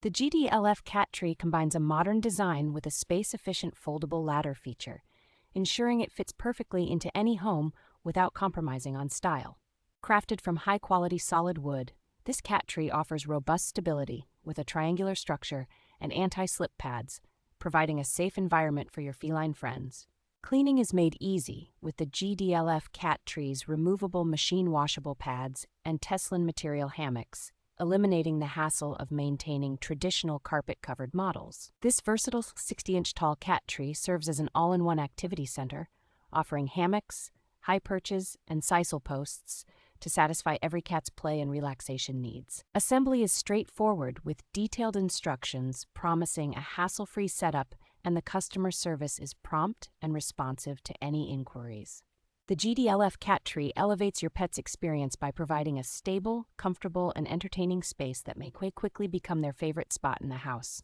The GDLF Cat Tree combines a modern design with a space-efficient foldable ladder feature, ensuring it fits perfectly into any home without compromising on style. Crafted from high-quality solid wood, this cat tree offers robust stability with a triangular structure and anti-slip pads, providing a safe environment for your feline friends. Cleaning is made easy with the GDLF Cat Tree's removable machine-washable pads and Teslin material hammocks, eliminating the hassle of maintaining traditional carpet-covered models. This versatile 60-inch tall cat tree serves as an all-in-one activity center, offering hammocks, high perches, and sisal posts to satisfy every cat's play and relaxation needs. Assembly is straightforward with detailed instructions promising a hassle-free setup, and the customer service is prompt and responsive to any inquiries. The GDLF Cat Tree elevates your pet's experience by providing a stable, comfortable, and entertaining space that may quickly become their favorite spot in the house.